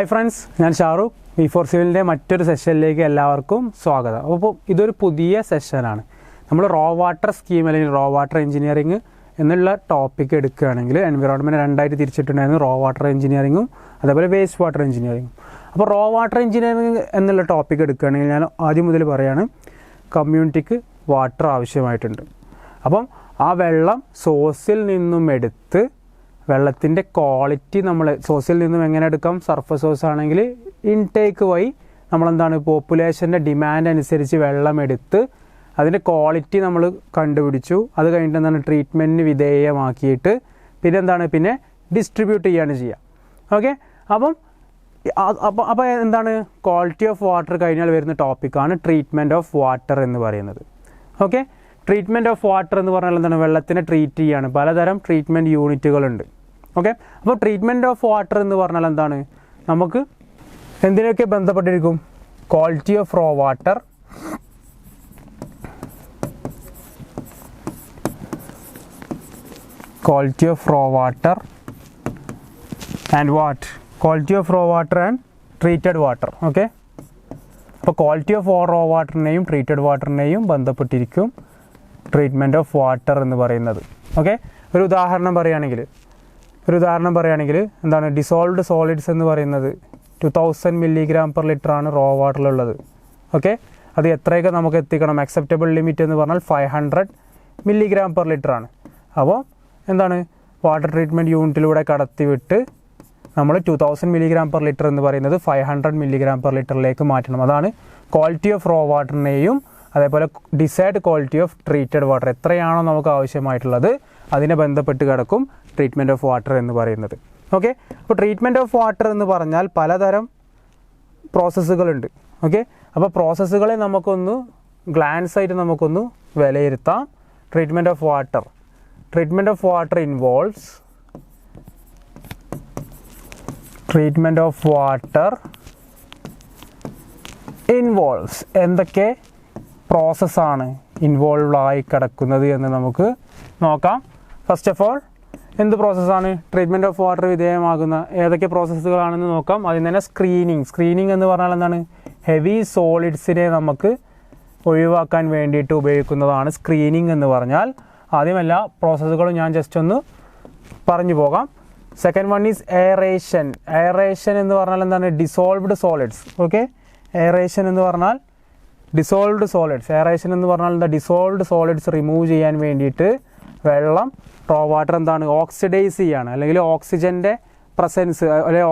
Hi friends, ഞാൻ Shahrukh. V4 സിവിലിൻ്റെ മറ്റൊരു സെഷനിലേക്ക് എല്ലാവർക്കും സ്വാഗതം. അപ്പോൾ ഇതൊരു പുതിയ സെഷനാണ്. നമ്മൾ റോ വാട്ടർ സ്കീം അല്ലെങ്കിൽ റോ വാട്ടർ എഞ്ചിനീയറിംഗ് എന്നുള്ള ടോപ്പിക്ക് എടുക്കുകയാണെങ്കിൽ എൻവിറോൺമെൻറ്റ് രണ്ടായിട്ട് തിരിച്ചിട്ടുണ്ടായിരുന്നു. റോ വാട്ടർ എഞ്ചിനീയറിങ്ങും അതേപോലെ വേസ്റ്റ് വാട്ടർ എഞ്ചിനീയറിങ്ങും. അപ്പോൾ റോ വാട്ടർ എഞ്ചിനീയറിംഗ് എന്നുള്ള ടോപ്പിക്ക് എടുക്കുകയാണെങ്കിൽ ഞാൻ ആദ്യം മുതൽ പറയുകയാണ്, കമ്മ്യൂണിറ്റിക്ക് വാട്ടർ ആവശ്യമായിട്ടുണ്ട്. അപ്പം ആ വെള്ളം സോഴ്സിൽ നിന്നും എടുത്ത് വെള്ളത്തിൻ്റെ ക്വാളിറ്റി നമ്മൾ സോഴ്സിൽ നിന്നും എങ്ങനെ എടുക്കാം? സർഫസ് സോഴ്സ് ആണെങ്കിൽ ഇൻടേക്ക് വഴി നമ്മളെന്താണ് പോപ്പുലേഷൻ്റെ ഡിമാൻഡ് അനുസരിച്ച് വെള്ളം എടുത്ത് അതിൻ്റെ ക്വാളിറ്റി നമ്മൾ കണ്ടുപിടിച്ചു. അത് കഴിഞ്ഞിട്ട് എന്താണ് ട്രീറ്റ്മെൻറ്റിന് വിധേയമാക്കിയിട്ട് പിന്നെ ഡിസ്ട്രിബ്യൂട്ട് ചെയ്യാണ് ചെയ്യുക. ഓക്കെ, അപ്പോൾ എന്താണ് ക്വാളിറ്റി ഓഫ് വാട്ടർ കഴിഞ്ഞാൽ വരുന്ന ടോപ്പിക്കാണ് ട്രീറ്റ്മെൻറ്റ് ഓഫ് വാട്ടർ എന്ന് പറയുന്നത്. ഓക്കെ, ട്രീറ്റ്മെൻറ്റ് ഓഫ് വാട്ടർ എന്ന് പറഞ്ഞാൽ എന്താണ്? വെള്ളത്തിനെ ട്രീറ്റ് ചെയ്യുകയാണ്. പലതരം ട്രീറ്റ്മെൻറ്റ് യൂണിറ്റുകളുണ്ട്. ഓക്കെ, അപ്പോൾ ട്രീറ്റ്മെൻറ്റ് ഓഫ് വാട്ടർ എന്ന് പറഞ്ഞാൽ എന്താണ്? നമുക്ക് എന്തിനൊക്കെ ബന്ധപ്പെട്ടിരിക്കും? Quality of raw water, quality of raw water and what? Quality of raw water and treated water. Okay, അപ്പോൾ ക്വാളിറ്റി ഓഫ് raw വാട്ടറിനെയും ട്രീറ്റഡ് വാട്ടറിനെയും ബന്ധപ്പെട്ടിരിക്കും ട്രീറ്റ്മെൻറ്റ് ഓഫ് വാട്ടർ എന്ന് പറയുന്നത്. ഓക്കെ, ഒരു ഉദാഹരണം പറയുകയാണെങ്കിൽ എന്താണ്? ഡിസോൾവ്ഡ് സോളിഡ്സ് എന്ന് പറയുന്നത് 2000 mg/L ആണ് റോ വാട്ടറിലുള്ളത്. ഓക്കെ, അത് എത്രയൊക്കെ നമുക്ക് എത്തിക്കണം? അക്സെപ്റ്റബിൾ ലിമിറ്റ് എന്ന് പറഞ്ഞാൽ 500 mg/L ആണ്. അപ്പോൾ എന്താണ്? വാട്ടർ ട്രീറ്റ്മെൻറ്റ് യൂണിറ്റിലൂടെ കടത്തിവിട്ട് നമ്മൾ 2000 mg/L എന്ന് പറയുന്നത് 500 mg/L മാറ്റണം. അതാണ് ക്വാളിറ്റി ഓഫ് റോ വാട്ടറിനെയും അതേപോലെ decide quality of treated water എത്രയാണോ നമുക്ക് ആവശ്യമായിട്ടുള്ളത് അതിനെ ബന്ധപ്പെട്ട് കിടക്കും ട്രീറ്റ്മെൻറ്റ് ഓഫ് വാട്ടർ എന്ന് പറയുന്നത്. ഓക്കെ, അപ്പോൾ ട്രീറ്റ്മെൻറ്റ് ഓഫ് വാട്ടർ എന്ന് പറഞ്ഞാൽ പലതരം പ്രോസസ്സുകളുണ്ട്. ഓക്കെ, അപ്പോൾ പ്രോസസ്സുകളെ നമുക്കൊന്ന് ഗ്ലാൻസ് ആയിട്ട് നമുക്കൊന്ന് വിലയിരുത്താം. ട്രീറ്റ്മെൻറ്റ് ഓഫ് വാട്ടർ ഇൻവോൾവ്സ് എന്തൊക്കെ പ്രോസസ്സാണ് ഇൻവോൾവ് ആയി കിടക്കുന്നത് എന്ന് നമുക്ക് നോക്കാം. ഫസ്റ്റ് ഓഫ് ഓൾ, എന്ത് പ്രോസസ്സാണ് ട്രീറ്റ്മെൻറ്റ് ഓഫ് വാട്ടർ വിധേയമാകുന്ന ഏതൊക്കെ പ്രോസസ്സുകളാണെന്ന് നോക്കാം. അതിന് തന്നെ സ്ക്രീനിങ് എന്ന് പറഞ്ഞാൽ എന്താണ്? ഹെവി സോളിഡ്സിനെ നമുക്ക് ഒഴിവാക്കാൻ വേണ്ടിയിട്ട് ഉപയോഗിക്കുന്നതാണ് സ്ക്രീനിങ് എന്ന് പറഞ്ഞാൽ. ആദ്യം എല്ലാ പ്രോസസ്സുകളും ഞാൻ ജസ്റ്റ് ഒന്ന് പറഞ്ഞു പോകാം. സെക്കൻഡ് വൺ ഈസ് എയറേഷൻ എന്ന് പറഞ്ഞാൽ എന്താണ്? Dissolved solids. ഓക്കെ, എയറേഷൻ എന്ന് പറഞ്ഞാൽ ഡിസോൾവ്ഡ് സോളിഡ്സ് റിമൂവ് ചെയ്യാൻ വേണ്ടിയിട്ട് വെള്ളം റോ വാട്ടർ എന്താണ്? ഓക്സിഡൈസ് ചെയ്യാണ്, അല്ലെങ്കിൽ ഓക്സിജൻ്റെ പ്രസൻസ് അല്ലെങ്കിൽ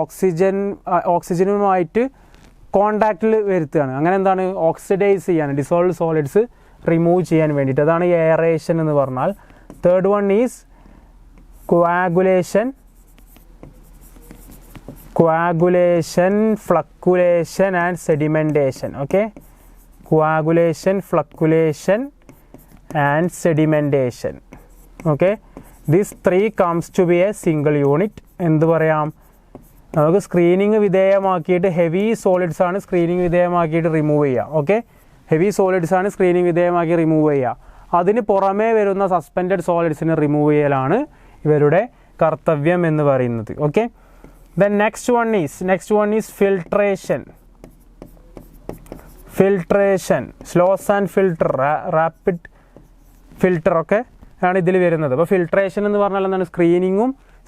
ഓക്സിജനുമായിട്ട് കോണ്ടാക്റ്റിൽ വരുത്തുകയാണ്. അങ്ങനെ എന്താണ്? ഓക്സിഡൈസ് ചെയ്യാണ്, ഡിസോൾവ്ഡ് സോളിഡ്സ് റിമൂവ് ചെയ്യാൻ വേണ്ടിയിട്ട്. അതാണ് എയറേഷൻ എന്ന് പറഞ്ഞാൽ. Third one is coagulation, flocculation and sedimentation. Okay, coagulation, flocculation and sedimentation. Okay, these three comes to be a single unit. എന്ത് പറയാം? നമുക്ക് സ്ക്രീനിങ് വിധേയമാക്കിയിട്ട് ഹെവി സോളിഡ്സ് ആണ് സ്ക്രീനിങ് വിധേയമാക്കിയിട്ട് റിമൂവ് ചെയ്യുക. ഓക്കെ, ഹെവി സോളിഡ്സ് ആണ് സ്ക്രീനിങ് വിധേയമാക്കി remove ചെയ്യുക. അതിന് പുറമേ വരുന്ന സസ്പെൻഡഡ് സോളിഡ്സിനെ റിമൂവ് ചെയ്യലാണ് ഇവരുടെ കർത്തവ്യം എന്ന് പറയുന്നത്. Okay, then next one is filtration, slows and filter, rapid filter. ഒക്കെ ആണ് ഇതിൽ വരുന്നത്. അപ്പോൾ ഫിൽട്രേഷൻ എന്ന് പറഞ്ഞാൽ എന്താണ്?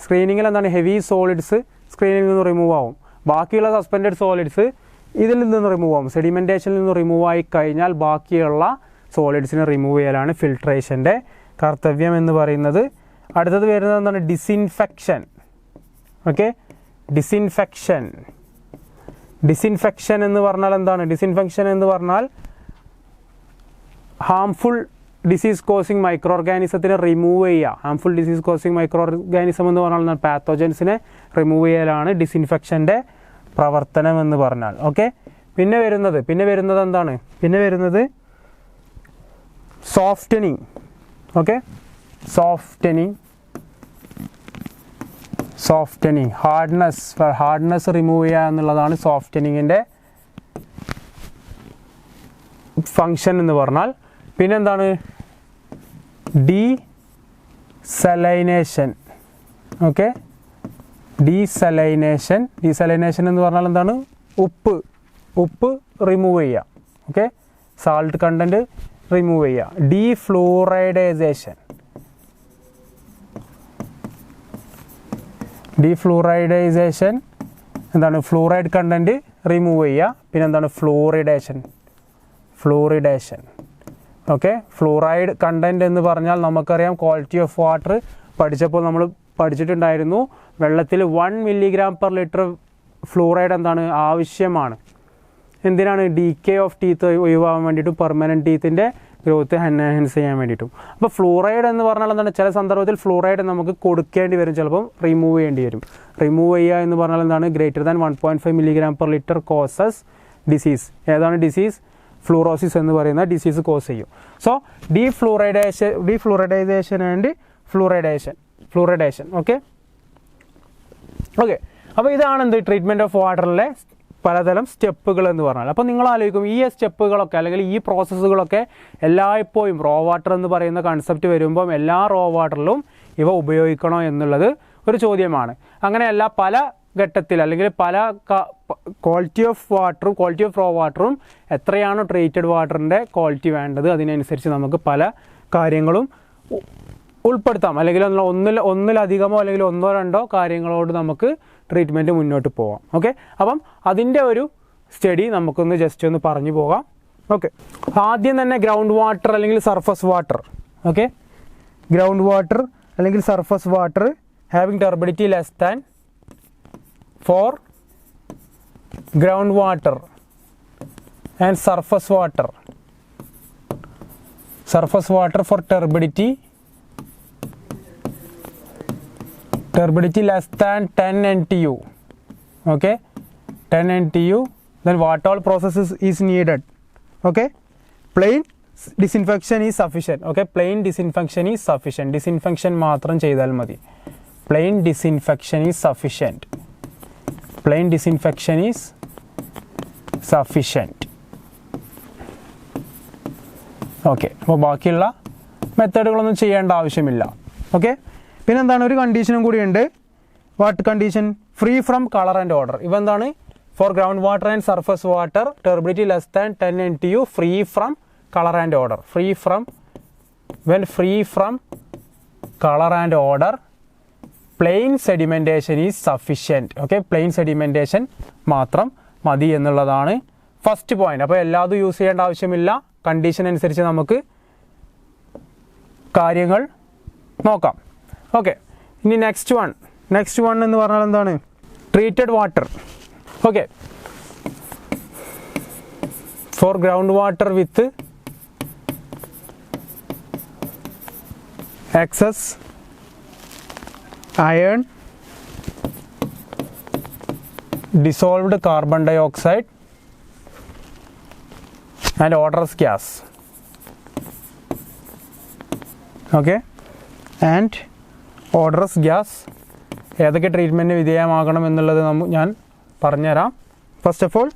സ്ക്രീനിങ്ങിൽ എന്താണ്? ഹെവി സോളിഡ്സ് സ്ക്രീനിങ്ങിൽ നിന്ന് റിമൂവ് ആവും. ബാക്കിയുള്ള സസ്പെൻഡഡ് സോളിഡ്സ് ഇതിൽ നിന്ന് റിമൂവ് ആവും. സെഡിമെൻറ്റേഷനിൽ നിന്ന് റിമൂവ് ആയി കഴിഞ്ഞാൽ ബാക്കിയുള്ള സോളിഡ്സിനെ റിമൂവ് ചെയ്യലാണ് ഫിൽട്രേഷൻ്റെ കർത്തവ്യം എന്ന് പറയുന്നത്. അടുത്തത് വരുന്നത് എന്താണ്? ഡിസിൻഫെക്ഷൻ. ഓക്കെ, ഡിസിൻഫെക്ഷൻ എന്ന് പറഞ്ഞാൽ എന്താണ്? ഡിസിൻഫെക്ഷൻ എന്ന് പറഞ്ഞാൽ ഹാംഫുൾ ഡിസീസ് കോസിങ് മൈക്രോ ഓർഗാനിസത്തിനെ റിമൂവ് ചെയ്യുക. Harmful disease causing micro organism എന്ന് പറഞ്ഞാൽ പാത്തോജൻസിനെ റിമൂവ് ചെയ്യലാണ് ഡിസിൻഫെക്ഷൻ്റെ പ്രവർത്തനം എന്ന് പറഞ്ഞാൽ. ഓക്കെ, പിന്നെ വരുന്നത് എന്താണ്? പിന്നെ വരുന്നത് softening. Okay, softening hardness remove ചെയ്യുക എന്നുള്ളതാണ് സോഫ്റ്റനിങ്ങിൻ്റെ ഫങ്ഷൻ എന്ന് പറഞ്ഞാൽ. പിന്നെന്താണ്? ഡീസലൈനേഷൻ. ഓക്കെ, ഡീസലൈനേഷൻ എന്ന് പറഞ്ഞാൽ എന്താണ്? ഉപ്പ് റിമൂവ് ചെയ്യുക. ഓക്കെ, സാൾട്ട് കണ്ടൻറ്റ് റിമൂവ് ചെയ്യുക. ഡീഫ്ലൂറൈഡൈസേഷൻ എന്താണ്? ഫ്ലൂറൈഡ് കണ്ടൻറ്റ് റിമൂവ് ചെയ്യുക. പിന്നെ എന്താണ്? ഫ്ലൂറിഡേഷൻ. ഓക്കെ, ഫ്ലൂറൈഡ് കണ്ടൻറ്റ് എന്ന് പറഞ്ഞാൽ നമുക്കറിയാം ക്വാളിറ്റി ഓഫ് വാട്ടർ പഠിച്ചപ്പോൾ നമ്മൾ പഠിച്ചിട്ടുണ്ടായിരുന്നു. വെള്ളത്തിൽ 1 mg/L ഫ്ലൂറൈഡ് എന്താണ്? ആവശ്യമാണ്. എന്തിനാണ്? ഡീക്കേ ഓഫ് ടീത്ത് ഒഴിവാകാൻ വേണ്ടിയിട്ടും പെർമനൻറ്റ് ടീത്തിൻ്റെ ഗ്രോത്ത് എൻഹാൻസ് ചെയ്യാൻ വേണ്ടിയിട്ടും. അപ്പോൾ ഫ്ലൂറൈഡ് എന്ന് പറഞ്ഞാൽ എന്താണ്? ചില സന്ദർഭത്തിൽ ഫ്ലൂറൈഡ് നമുക്ക് കൊടുക്കേണ്ടി വരും, ചിലപ്പം റിമൂവ് ചെയ്യേണ്ടി വരും. റിമൂവ് ചെയ്യുക എന്ന് പറഞ്ഞാൽ എന്താണ്? Greater than 1.5 mg/L causes disease. ഏതാണ് ഡിസീസ്? ഫ്ലൂറോസിസ് എന്ന് പറയുന്ന ഡിസീസ് കോസ് ചെയ്യും. So defluoridisation and fluoridation. Okay, അപ്പോൾ ഇതാണ് എന്ത്? ട്രീറ്റ്മെൻറ്റ് ഓഫ് വാട്ടറിലെ പലതരം സ്റ്റെപ്പുകൾ എന്ന് പറഞ്ഞാൽ. അപ്പോൾ നിങ്ങൾ ആലോചിക്കും ഈ സ്റ്റെപ്പുകളൊക്കെ അല്ലെങ്കിൽ ഈ പ്രോസസ്സുകളൊക്കെ എല്ലായ്പ്പോഴും റോ വാട്ടർ എന്ന് പറയുന്ന കൺസെപ്റ്റ് വരുമ്പം എല്ലാ റോ വാട്ടറിലും ഇവ ഉപയോഗിക്കണോ എന്നുള്ളത് ഒരു ചോദ്യമാണ്. അങ്ങനെയല്ല, പല ഘട്ടത്തിൽ അല്ലെങ്കിൽ പല ക്വാളിറ്റി ഓഫ് റോ വാട്ടറും എത്രയാണോ ട്രീറ്റഡ് വാട്ടറിൻ്റെ ക്വാളിറ്റി വേണ്ടത് അതിനനുസരിച്ച് നമുക്ക് പല കാര്യങ്ങളും ഉൾപ്പെടുത്താം. അല്ലെങ്കിൽ ഒന്നിലധികമോ അല്ലെങ്കിൽ 1-2 കാര്യങ്ങളോട് നമുക്ക് ട്രീറ്റ്മെൻറ്റ് മുന്നോട്ട് പോകാം. ഓക്കെ, അപ്പം അതിൻ്റെ ഒരു സ്റ്റഡി നമുക്കൊന്ന് ജസ്റ്റ് ഒന്ന് പറഞ്ഞു പോകാം. ഓക്കെ, ആദ്യം തന്നെ ഗ്രൗണ്ട് വാട്ടർ അല്ലെങ്കിൽ surface water. Okay, ground water അല്ലെങ്കിൽ surface water having turbidity less than four ground water and surface water four turbidity less than 10 NTU. Okay, 10 NTU. Then what all processes is needed? Okay, plain disinfection is sufficient. Okay, plain disinfection is sufficient. Disinfection മാത്രം ചെയ്താൽ മതി. Plain disinfection is sufficient. Okay, അപ്പോൾ ബാക്കിയുള്ള മെത്തേഡുകളൊന്നും ചെയ്യേണ്ട ആവശ്യമില്ല. Okay, പിന്നെന്താണ്? ഒരു കണ്ടീഷനും കൂടിയുണ്ട്. What condition? Free from colour and odour. ഇവ എന്താണ്? For ground water and surface water turbidity less than 10 NTU free from colour and odour. Free from colour and odour plain sedimentation is sufficient. Okay, plain sedimentation മാത്രം മതി എന്നുള്ളതാണ് first point. അപ്പോൾ എല്ലാതും use ചെയ്യേണ്ട ആവശ്യമില്ല. Condition അനുസരിച്ച് നമുക്ക് കാര്യങ്ങൾ നോക്കാം. ഓക്കെ, ഇനി നെക്സ്റ്റ് വൺ എന്ന് പറഞ്ഞാൽ എന്താണ്? Treated water. Okay, for ground water with excess iron, dissolved carbon dioxide and odorous gas. Okay, and odorous gas ഏതൊക്കെ ട്രീറ്റ്മെൻറ്റ് വിധേയമാകണം എന്നുള്ളത് ഞാൻ പറഞ്ഞുതരാം. First of all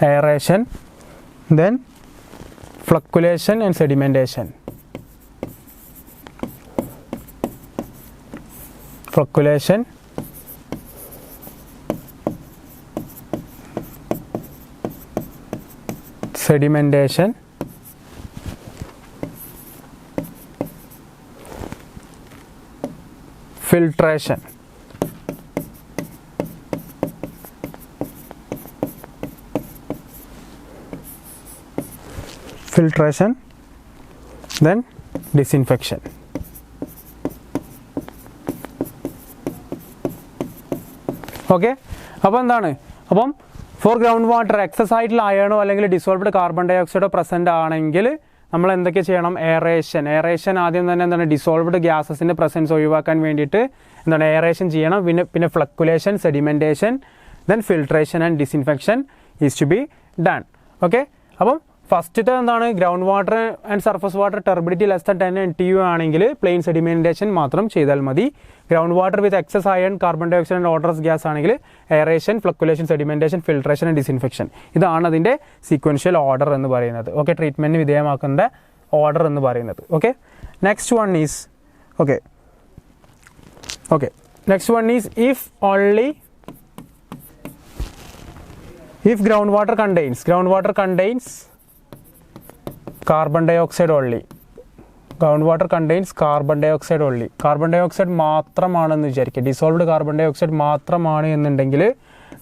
aeration, then flocculation and sedimentation. Flocculation, sedimentation, filtration. Then disinfection. Okay, അപ്പോൾ എന്താണ്? അപ്പം four ground water excess ആയിട്ടുള്ള അയണോ അല്ലെങ്കിൽ dissolved carbon dye ഓക്സൈഡോ present ആണെങ്കിൽ നമ്മൾ എന്തൊക്കെ ചെയ്യണം? എയറേഷൻ ആദ്യം തന്നെ എന്താണ്? ഡിസോൾവ്ഡ് ഗ്യാസസിൻ്റെ പ്രസൻസ് ഒഴിവാക്കാൻ വേണ്ടിയിട്ട് എന്താണ്? എയറേഷൻ ചെയ്യണം. പിന്നെ flocculation, sedimentation, then filtration and disinfection is to be done. Okay, അപ്പം ഫസ്റ്റത്തെ എന്താണ്? Ground water and surface water turbidity less than 10 NTU ആണെങ്കിൽ പ്ലെയിൻ സെഡിമെൻറ്റേഷൻ മാത്രം ചെയ്താൽ മതി. Ground water with excess iron, carbon dioxide and odorous gas ആണെങ്കിൽ aeration, flocculation, sedimentation, filtration and disinfection. ഇതാണ് അതിൻ്റെ സീക്വൻഷ്യൽ ഓർഡർ എന്ന് പറയുന്നത്. ഓക്കെ, ട്രീറ്റ്മെൻറ്റിന് വിധേയമാക്കേണ്ട ഓർഡർ എന്ന് പറയുന്നത്. Okay, next one is okay next one is if groundwater contains carbon dioxide only. Groundwater contains carbon dioxide only. Carbon dioxide മാത്രമാണെന്ന് വിചാരിക്കുക, dissolved carbon dye oxide മാത്രമാണ് എന്നുണ്ടെങ്കിൽ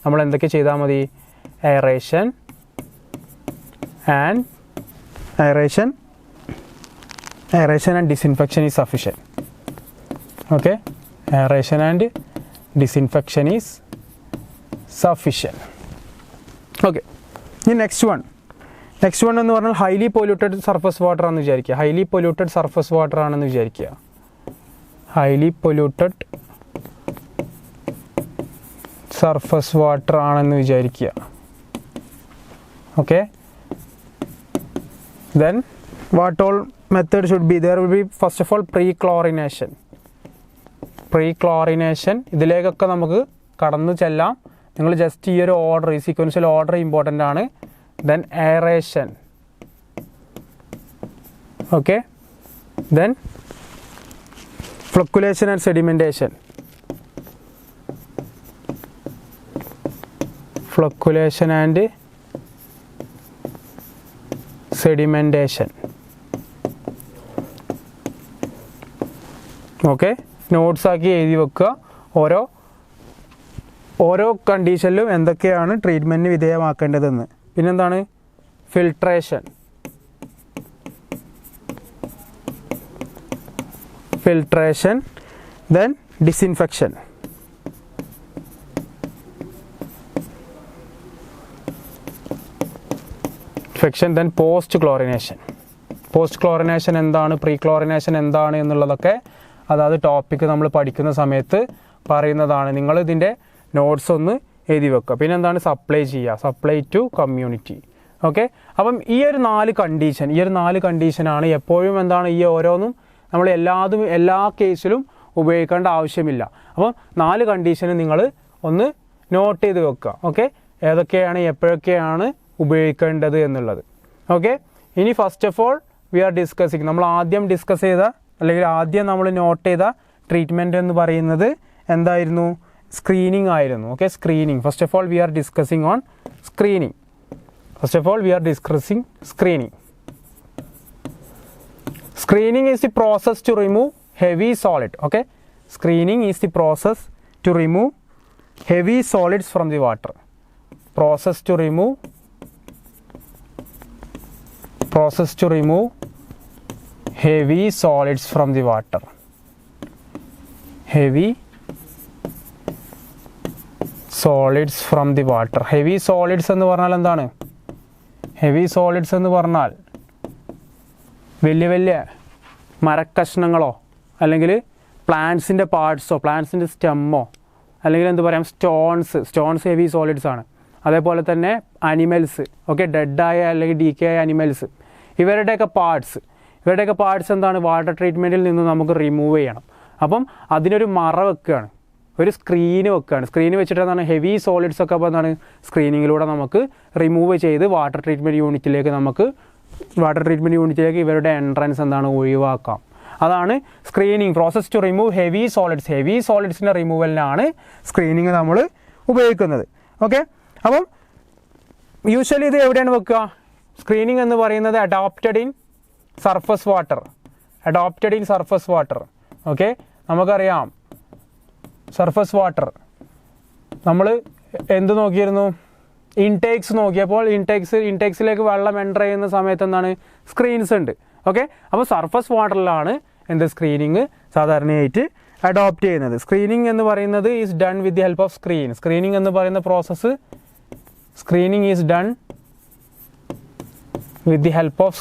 നമ്മൾ എന്തൊക്കെ ചെയ്താൽ മതി? aeration and disinfection is sufficient. Okay, aeration and disinfection is sufficient. Okay, the next one എന്ന് പറഞ്ഞാൽ ഹൈലി പൊല്യൂട്ടഡ് സർഫസ് വാട്ടർ ആണെന്ന് വിചാരിക്കുക. ഹൈലി പൊല്യൂട്ടഡ് സർഫസ് വാട്ടർ ആണെന്ന് വിചാരിക്കുക. ഹൈലി പൊല്യൂട്ടഡ് സർഫസ് വാട്ടർ ആണെന്ന് വിചാരിക്കുക. Okay, then what all method should be? There will be first of all pre-chlorination. ഇതിലേക്കൊക്കെ നമുക്ക് കടന്നു ചെല്ലാം. നിങ്ങൾ ജസ്റ്റ് ഈ ഒരു ഓർഡർ, ഈ സീക്വൻഷ്യൽ ഓർഡർ ഇമ്പോർട്ടൻ്റ് ആണ്. Then aeration. Okay, then flocculation and sedimentation. Okay, notes ആക്കി എഴുതി വെക്കുക. ഓരോ കണ്ടീഷനിലും എന്തൊക്കെയാണ് ട്രീറ്റ്മെൻറ്റിന് വിധേയമാക്കേണ്ടതെന്ന്. പിന്നെന്താണ്? Filtration, then disinfection. Then post chlorination എന്താണ്, പ്രീ ക്ലോറിനേഷൻ എന്താണ് എന്നുള്ളതൊക്കെ അതായത് ടോപ്പിക്ക് നമ്മൾ പഠിക്കുന്ന സമയത്ത് പറയുന്നതാണ്. നിങ്ങൾ ഇതിൻ്റെ നോട്ട്സ് ഒന്ന് എഴുതി വെക്കുക. പിന്നെ എന്താണ്? Supply to community. ഓക്കെ, അപ്പം ഈ ഒരു നാല് കണ്ടീഷനാണ് എപ്പോഴും എന്താണ്, ഈ ഓരോന്നും നമ്മൾ എല്ലാ കേസിലും ഉപയോഗിക്കേണ്ട ആവശ്യമില്ല. അപ്പം 4 കണ്ടീഷന് നിങ്ങൾ ഒന്ന് നോട്ട് ചെയ്ത് വെക്കുക. ഓക്കെ, ഏതൊക്കെയാണ് എപ്പോഴൊക്കെയാണ് ഉപയോഗിക്കേണ്ടത് എന്നുള്ളത്. ഓക്കെ, ഇനി first of all we R discussing, നമ്മൾ ആദ്യം ഡിസ്കസ് ചെയ്ത അല്ലെങ്കിൽ ആദ്യം നമ്മൾ നോട്ട് ചെയ്ത ട്രീറ്റ്മെൻറ്റ് എന്ന് പറയുന്നത് എന്തായിരുന്നു? സ്ക്രീനിങ് ആയിരുന്നു. Okay, screening. First of all we R discussing on screening. Screening is the process to remove heavy solid. Okay, screening is the process to remove heavy solids from the water. Process to remove heavy solids from the water. Heavy solids എന്ന് പറഞ്ഞാൽ എന്താണ്? Heavy solids എന്ന് പറഞ്ഞാൽ വലിയ മരക്കഷ്ണങ്ങളോ അല്ലെങ്കിൽ പ്ലാന്റ്സിൻ്റെ പാർട്സോ പ്ലാന്റ്സിൻ്റെ സ്റ്റെമ്മോ അല്ലെങ്കിൽ എന്ത് പറയാം സ്റ്റോൺസ് ഹെവി സോളിഡ്സ് ആണ്. അതേപോലെ തന്നെ അനിമൽസ്, ഓക്കെ, ഡെഡായ അല്ലെങ്കിൽ ഡീക്കേ ആയ അനിമൽസ്, ഇവരുടെയൊക്കെ പാർട്സ് എന്താണ്? വാട്ടർ ട്രീറ്റ്മെൻറ്റിൽ നിന്ന് നമുക്ക് റിമൂവ് ചെയ്യണം. അപ്പം അതിനൊരു മറ വെക്കുകയാണ്, ഒരു സ്ക്രീന് വെക്കുകയാണ്. സ്ക്രീന് വെച്ചിട്ട് എന്താണ്? ഹെവി സോളിഡ്സ് ഒക്കെ അപ്പോൾ എന്താണ്? സ്ക്രീനിങ്ങിലൂടെ നമുക്ക് റിമൂവ് ചെയ്ത് വാട്ടർ ട്രീറ്റ്മെൻറ്റ് യൂണിറ്റിലേക്ക് ഇവരുടെ എൻട്രൻസ് എന്താണ്? ഒഴിവാക്കാം. അതാണ് screening. Process to remove heavy സോളിഡ്സിൻ്റെ റിമൂവലിനാണ് സ്ക്രീനിങ് നമ്മൾ ഉപയോഗിക്കുന്നത്. ഓക്കെ, അപ്പം യൂഷ്വലി ഇത് എവിടെയാണ് വെക്കുക? സ്ക്രീനിങ് എന്ന് പറയുന്നത് adopted in surface water. Okay, നമുക്കറിയാം സർഫസ് വാട്ടർ നമ്മൾ എന്ത് നോക്കിയിരുന്നു? ഇൻടേക്സ് നോക്കിയപ്പോൾ ഇൻടേക്സിലേക്ക് വെള്ളം എൻ്റർ ചെയ്യുന്ന സമയത്ത് എന്താണ്? സ്ക്രീൻസ് ഉണ്ട്. ഓക്കെ, അപ്പോൾ സർഫസ് വാട്ടറിലാണ് എന്ത് സ്ക്രീനിങ് സാധാരണയായിട്ട് അഡോപ്റ്റ് ചെയ്യുന്നത്. സ്ക്രീനിങ് എന്ന് പറയുന്നത് is done with the help of screening എന്ന് പറയുന്ന process is done with the help of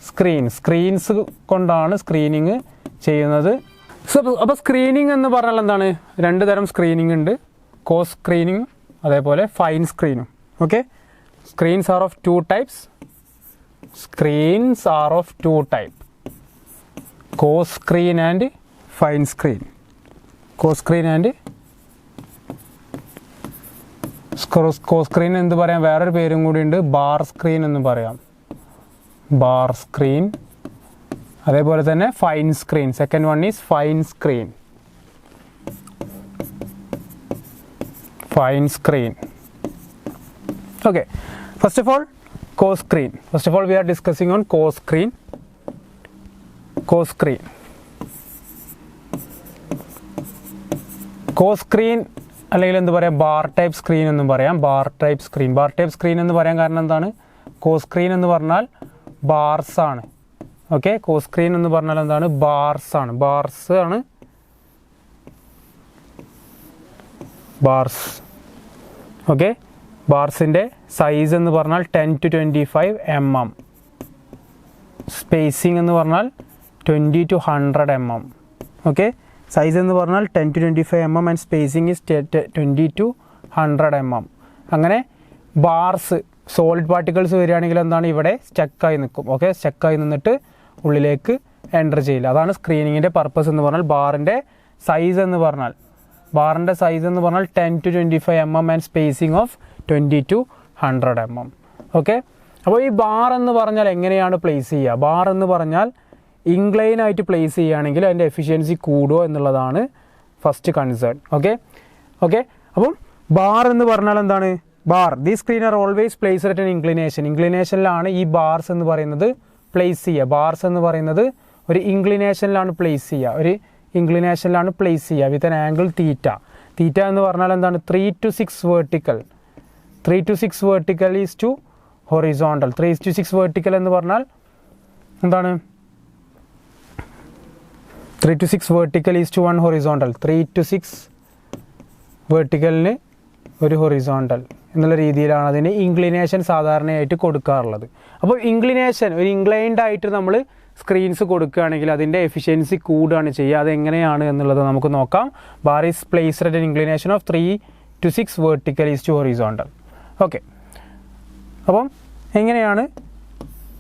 screens കൊണ്ടാണ് സ്ക്രീനിങ് ചെയ്യുന്നത്. അപ്പോൾ സ്ക്രീനിങ് എന്ന് പറഞ്ഞാൽ എന്താണ്? 2 തരം സ്ക്രീനിങ് ഉണ്ട്, കോസ് സ്ക്രീനിങ് അതേപോലെ ഫൈൻ സ്ക്രീനും. Okay, screens are of 2 types. Coarse screen and fine screen. Coarse screen എന്ത് പറയാം? വേറൊരു പേരും കൂടി ഉണ്ട്, ബാർ സ്ക്രീൻ എന്ന് പറയാം. അതേപോലെ തന്നെ fine screen. Second one is fine screen. Fine screen. Okay, first of all, co-screen. First of all, we are discussing on co-screen. Co-screen. Co-screen അല്ലെങ്കിൽ എന്ത് പറയാം, ബാർ ടൈപ്പ് സ്ക്രീൻ എന്നും പറയാം. Bar type screen. Bar type screen എന്ന് പറയാൻ കാരണം എന്താണ്? co-screen എന്ന് പറഞ്ഞാൽ ബാർസ് ആണ്. ഓക്കെ, co-screen എന്ന് പറഞ്ഞാൽ എന്താണ്? ബാർസ് ആണ്. ബാർസ് ആണ്. ബാർസ്. ഓക്കെ, ബാർസിൻ്റെ സൈസ് എന്ന് പറഞ്ഞാൽ 10 to 25 mm. സ്പേസിംഗ് എന്ന് പറഞ്ഞാൽ 20 to 100 mm. ഓക്കെ, സൈസ് എന്ന് പറഞ്ഞാൽ 10 to 25 mm and spacing is 20 to 100 mm. അങ്ങനെ ബാർസ് സോളിഡ് പാർട്ടിക്കിൾസ് വരികയാണെങ്കിൽ എന്താണ്, ഇവിടെ സ്റ്റക്കായി നിൽക്കും. ഓക്കെ, സ്റ്റക്കായി നിന്നിട്ട് ഉള്ളിലേക്ക് എൻ്റർ ചെയ്യില്ല. അതാണ് സ്ക്രീനിങ്ങിൻ്റെ പർപ്പസ് എന്ന് പറഞ്ഞാൽ. ബാറിൻ്റെ സൈസ് എന്ന് പറഞ്ഞാൽ 10 to 25 mm and spacing of 20 to 100 mm. Okay, അപ്പോൾ ഈ ബാർ എന്ന് പറഞ്ഞാൽ എങ്ങനെയാണ് പ്ലേസ് ചെയ്യുക? ബാർ എന്ന് പറഞ്ഞാൽ ഇൻക്ലൈൻ ആയിട്ട് പ്ലേസ് ചെയ്യുകയാണെങ്കിൽ അതിൻ്റെ എഫിഷ്യൻസി കൂടുമോ എന്നുള്ളതാണ് ഫസ്റ്റ് കൺസേൺ. ഓക്കെ, അപ്പം ബാർ എന്ന് പറഞ്ഞാൽ എന്താണ്? Bar, the screen are always place at an inclination. ഇൻക്ലിനേഷനിലാണ് ഈ ബാർസ് എന്ന് പറയുന്നത് പ്ലേസ് ചെയ്യുക. ബാർസ് എന്ന് പറയുന്നത് ഒരു ഇൻക്ലിനേഷനിലാണ് പ്ലേസ് ചെയ്യുക. ഒരു ഇൻക്ലിനേഷനിലാണ് പ്ലേസ് ചെയ്യുക വിത്ത് ആൻ ആംഗിൾ തീറ്റ. തീറ്റ എന്ന് പറഞ്ഞാൽ എന്താണ്? 3 to 6 vertical. 3 to 6 vertical is to horizontal. 3 to 6 vertical എന്ന് പറഞ്ഞാൽ എന്താണ്? 3 to 6 vertical is to 1 horizontal. 3 to 6 verticalന് ഒരു ഹൊറിസോണ്ടൽ എന്നുള്ള രീതിയിലാണ് അതിന് ഇൻക്ലിനേഷൻ സാധാരണയായിട്ട് കൊടുക്കാറുള്ളത്. അപ്പോൾ ഇൻക്ലിനേഷൻ, ഒരു ഇൻക്ലൈൻഡ് ആയിട്ട് നമ്മൾ സ്ക്രീൻസ് കൊടുക്കുകയാണെങ്കിൽ അതിൻ്റെ എഫിഷ്യൻസി കൂടുകയാണ് ചെയ്യുക. അതെങ്ങനെയാണ് എന്നുള്ളത് നമുക്ക് നോക്കാം. Bar is placed at an inclination of 3 to 6 vertical is to horizontal. Okay, അപ്പം എങ്ങനെയാണ്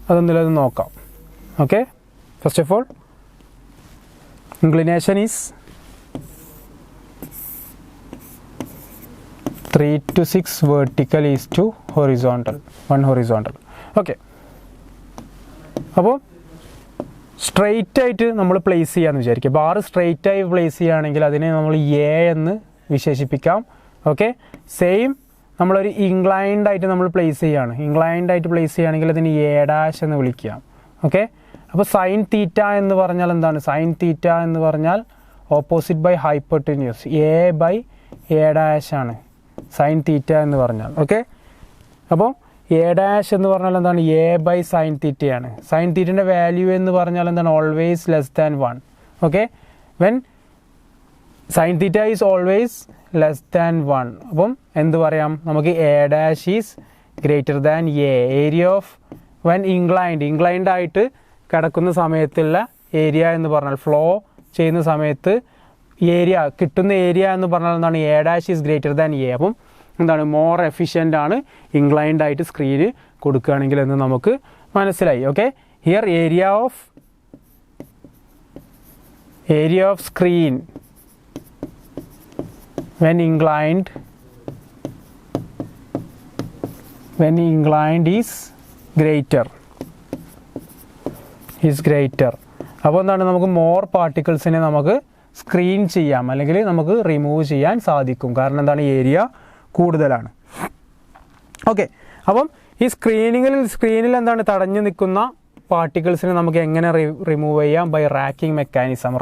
അതെന്നുള്ളത് നോക്കാം. Okay, first of all inclination is 3 to 6 vertical is to horizontal, 1 horizontal. Okay, അപ്പോൾ സ്ട്രെയിറ്റ് ആയിട്ട് നമ്മൾ പ്ലേസ് ചെയ്യാമെന്ന് വിചാരിക്കുക. ബാർ സ്ട്രെയിറ്റ് ആയി പ്ലേസ് ചെയ്യുകയാണെങ്കിൽ അതിനെ നമ്മൾ എ എന്ന് വിശേഷിപ്പിക്കാം. ഓക്കെ, സെയിം നമ്മളൊരു ഇൻക്ലൈൻഡ് ആയിട്ട് നമ്മൾ പ്ലേസ് ചെയ്യുകയാണ്. ഇൻക്ലൈൻഡ് ആയിട്ട് പ്ലേസ് ചെയ്യുകയാണെങ്കിൽ അതിന് A' എന്ന് വിളിക്കാം. ഓക്കെ, അപ്പോൾ സൈൻ തീറ്റ എന്ന് പറഞ്ഞാൽ എന്താണ്? സൈൻ തീറ്റ എന്ന് പറഞ്ഞാൽ ഓപ്പോസിറ്റ് ബൈ ഹൈപ്പോട്ടിന്യൂസ്, A/A' ആണ് സൈൻ തീറ്റ എന്ന് പറഞ്ഞാൽ. ഓക്കെ, അപ്പോൾ A' എന്ന് പറഞ്ഞാൽ എന്താണ്? A/sin തീറ്റയാണ്. സൈൻ തീറ്റൻ്റെ വാല്യൂ എന്ന് പറഞ്ഞാൽ എന്താണ്? Always less than 1. Okay, when sine theta is always less than 1. അപ്പം എന്ത് പറയാം? നമുക്ക് A' is greater than A. Area of when inclined ആയിട്ട് കിടക്കുന്ന സമയത്തുള്ള ഏരിയ എന്ന് പറഞ്ഞാൽ, ഫ്ലോ ചെയ്യുന്ന സമയത്ത് ഏരിയ കിട്ടുന്ന ഏരിയ എന്ന് പറഞ്ഞാൽ എന്താണ്? A' is greater than A. അപ്പം എന്താണ്? മോർ എഫിഷ്യൻ്റ് ആണ് ഇൻക്ലൈൻഡ് ആയിട്ട് സ്ക്രീന് കൊടുക്കുകയാണെങ്കിൽ എന്ന് നമുക്ക് മനസ്സിലായി. Okay, here area of screen when inclined is greater. അപ്പോൾ എന്താണ്? നമുക്ക് മോർ പാർട്ടിക്കിൾസിനെ നമുക്ക് സ്ക്രീൻ ചെയ്യാം, അല്ലെങ്കിൽ നമുക്ക് റിമൂവ് ചെയ്യാൻ സാധിക്കും. കാരണം എന്താണ്? ഏരിയ കൂടുതലാണ്. ഓക്കെ, അപ്പം ഈ സ്ക്രീനിൽ എന്താണ്? തടഞ്ഞു നിൽക്കുന്ന പാർട്ടിക്കിൾസിനെ നമുക്ക് എങ്ങനെ റിമൂവ് ചെയ്യാം? By raking mechanism.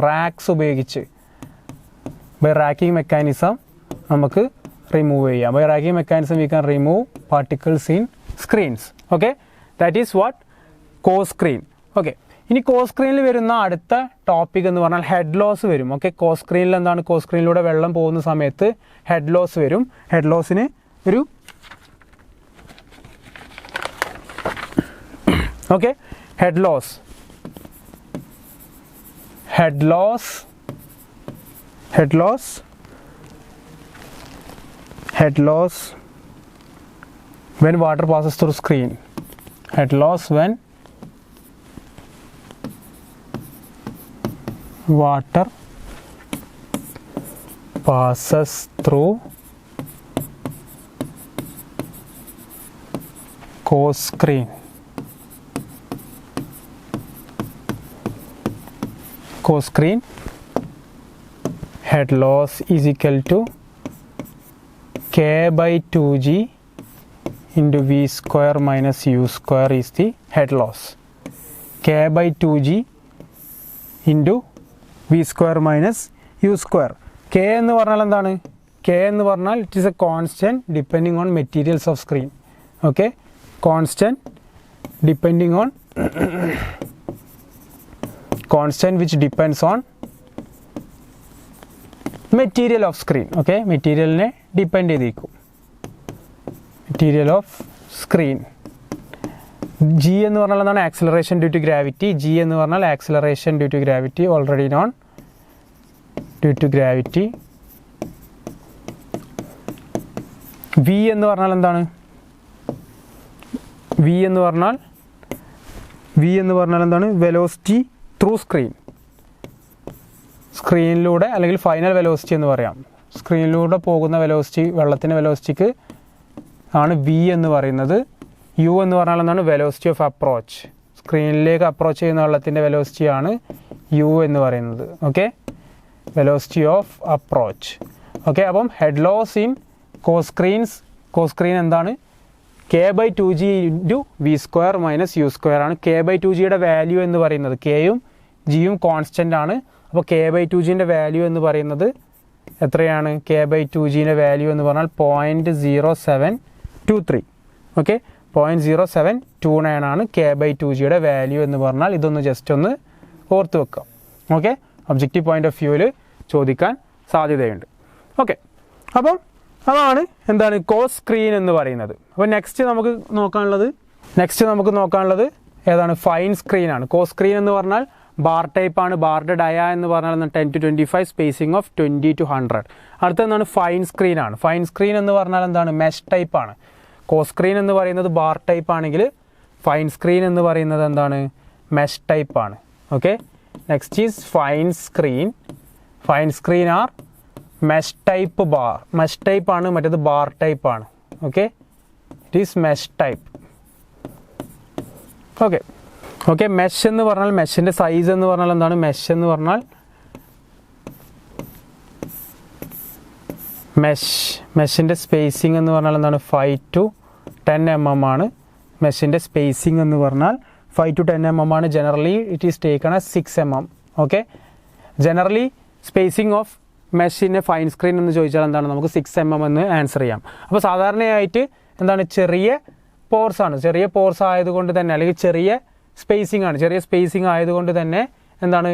By raking mechanism നമുക്ക് റിമൂവ് ചെയ്യാം. By raking mechanism we can remove particles in screens. Okay, that is what? co-screen. Okay, ഇനി co-screenൽ വരുന്ന അടുത്ത ടോപ്പിക് എന്ന് പറഞ്ഞാൽ ഹെഡ് ലോസ് വരും. ഓക്കെ, co-screenൽ എന്താണ്? co-screenലൂടെ വെള്ളം പോകുന്ന സമയത്ത് ഹെഡ് ലോസ് വരും. ഹെഡ് ലോസിന് ഒരു okay, head loss when water passes through screen. Head loss when water passes through co-screen. co-screen head loss is equal to k by 2g into v square minus u square is the head loss. K by 2g into v square minus u square. K എന്ന് പറഞ്ഞാൽ എന്താണ്? K എന്ന് പറഞ്ഞാൽ it is a constant depending on materials of screen. Okay, constant depending on constant which depends on material of screen. Okay, material ne depend ചെയ്തിരിക്കും. Material of screen. G എന്ന് പറഞ്ഞാൽ എന്താണ്? Acceleration due to gravity. G എന്ന് പറഞ്ഞാൽ acceleration due to gravity, already known, due to gravity. V എന്ന് പറഞ്ഞാൽ എന്താണ്? V എന്ന് പറഞ്ഞാൽ എന്താണ്? Velocity through screen. സ്ക്രീനിലൂടെ അല്ലെങ്കിൽ ഫൈനൽ വെലോസിറ്റി എന്ന് പറയാം. സ്ക്രീനിലൂടെ പോകുന്ന വെലോസിറ്റി, വെള്ളത്തിൻ്റെ വെലോസിറ്റിക്ക് ആണ് V എന്ന് പറയുന്നത്. U എന്ന് പറഞ്ഞാൽ എന്താണ്? Velocity of approach. സ്ക്രീനിലേക്ക് അപ്രോച്ച് ചെയ്യുന്ന വെള്ളത്തിൻ്റെ വെലോസിറ്റിയാണ് U എന്ന് പറയുന്നത്. Okay, velocity of approach. Okay, അപ്പം ഹെഡ് ലോസ് ഇൻ കോസ്ക്രീൻ എന്താണ്? K by 2g into v square minus u square ആണ്. K by 2gയുടെ വാല്യൂ എന്ന് പറയുന്നത്, കെയും ജിയും കോൺസ്റ്റൻ്റ് ആണ്. അപ്പോൾ K by 2gൻ്റെ വാല്യൂ എന്ന് പറയുന്നത് എത്രയാണ്? K by 2gൻ്റെ വാല്യൂ എന്ന് പറഞ്ഞാൽ 0.0723. ഓക്കെ, 0.0729 ആണ് K by 2gയുടെ വാല്യൂ എന്ന് പറഞ്ഞാൽ. ഇതൊന്ന് ജസ്റ്റ് ഒന്ന് ഓർത്ത് വെക്കാം. ഓക്കെ, ഒബ്ജക്റ്റീവ് പോയിന്റ് ഓഫ് വ്യൂവിൽ ചോദിക്കാൻ സാധ്യതയുണ്ട്. ഓക്കെ, അപ്പം അതാണ് എന്താണ് കോസ് സ്ക്രീൻ എന്ന് പറയുന്നത്. അപ്പോൾ നെക്സ്റ്റ് നമുക്ക് നോക്കാനുള്ളത് ഏതാണ്? ഫൈൻ സ്ക്രീൻ ആണ്. കോസ് സ്ക്രീൻ എന്ന് പറഞ്ഞാൽ ബാർ ടൈപ്പ് ആണ്. ബാറിൻ്റെ ഡയ എന്ന് പറഞ്ഞാൽ 10 to 25, സ്പേസിംഗ് ഓഫ് 20 to 100. അടുത്തെന്താണ്? ഫൈൻ സ്ക്രീൻ ആണ്. ഫൈൻ സ്ക്രീൻ എന്ന് പറഞ്ഞാൽ എന്താണ്? മെഷ് ടൈപ്പ് ആണ്. കോസ് സ്ക്രീൻ എന്ന് പറയുന്നത് ബാർ ടൈപ്പ് ആണെങ്കിൽ ഫൈൻ സ്ക്രീൻ എന്ന് പറയുന്നത് എന്താണ്? മെഷ് ടൈപ്പ് ആണ്. Okay, next is fine screen. Fine screen are mesh type bar. Mesh type ആണ്, മറ്റേത് ബാർ ടൈപ്പ് ആണ്. Okay, it is mesh type. Okay, mesh എന്ന് പറഞ്ഞാൽ മെഷിൻ്റെ സൈസ് എന്ന് പറഞ്ഞാൽ എന്താണ്? മെഷ് എന്ന് പറഞ്ഞാൽ മെഷിൻ്റെ സ്പേസിംഗ് എന്ന് പറഞ്ഞാൽ എന്താണ്? 5 to 10 mm ആണ്. മെഷിൻ്റെ സ്പേസിംഗ് എന്ന് പറഞ്ഞാൽ 5 to 10 mm ആണ്. Generally it is taken as 6 mm. Okay, generally spacing of മെഷിൻ്റെ ഫൈൻ സ്ക്രീൻ എന്ന് ചോദിച്ചാൽ എന്താണ്? നമുക്ക് 6 mm എന്ന് ആൻസർ ചെയ്യാം. അപ്പോൾ സാധാരണയായിട്ട് എന്താണ്? ചെറിയ പോർസ് ആയതുകൊണ്ട് തന്നെ, അല്ലെങ്കിൽ ചെറിയ സ്പേസിംഗ് ആയതുകൊണ്ട് തന്നെ എന്താണ്?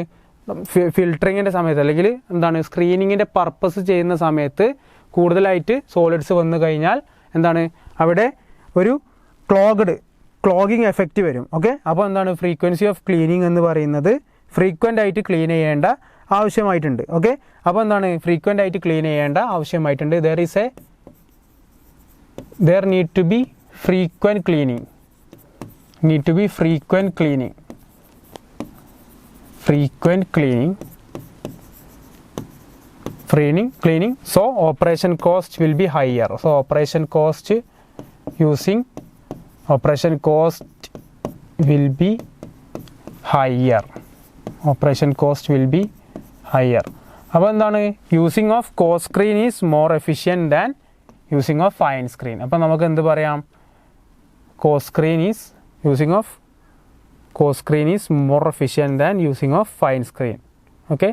ഫിൽറ്ററിങ്ങിൻ്റെ സമയത്ത് അല്ലെങ്കിൽ എന്താണ് സ്ക്രീനിങ്ങിൻ്റെ പർപ്പസ് ചെയ്യുന്ന സമയത്ത് കൂടുതലായിട്ട് സോളിഡ്സ് വന്നു കഴിഞ്ഞാൽ എന്താണ്? അവിടെ ഒരു ക്ലോഗിങ് എഫക്റ്റ് വരും. ഓക്കെ, അപ്പോൾ എന്താണ്? ഫ്രീക്വൻസി ഓഫ് ക്ലീനിങ് എന്ന് പറയുന്നത് ഫ്രീക്വൻ്റ് ആയിട്ട് ക്ലീൻ ചെയ്യേണ്ട ആവശ്യമായിട്ടുണ്ട്. ഓക്കെ, അപ്പോൾ എന്താണ്? ഫ്രീക്വൻ്റ് ആയിട്ട് ക്ലീൻ ചെയ്യേണ്ട ആവശ്യമായിട്ടുണ്ട്. there need to be frequent cleaning. So operation cost will be higher. So operation cost will be higher. അപ്പോൾ എന്താണ്? Using of coarse screen is more efficient than using of fine screen. അപ്പോൾ നമുക്ക് എന്ത് പറയാം? Using of coarse screen is more efficient than using of fine screen. Okay,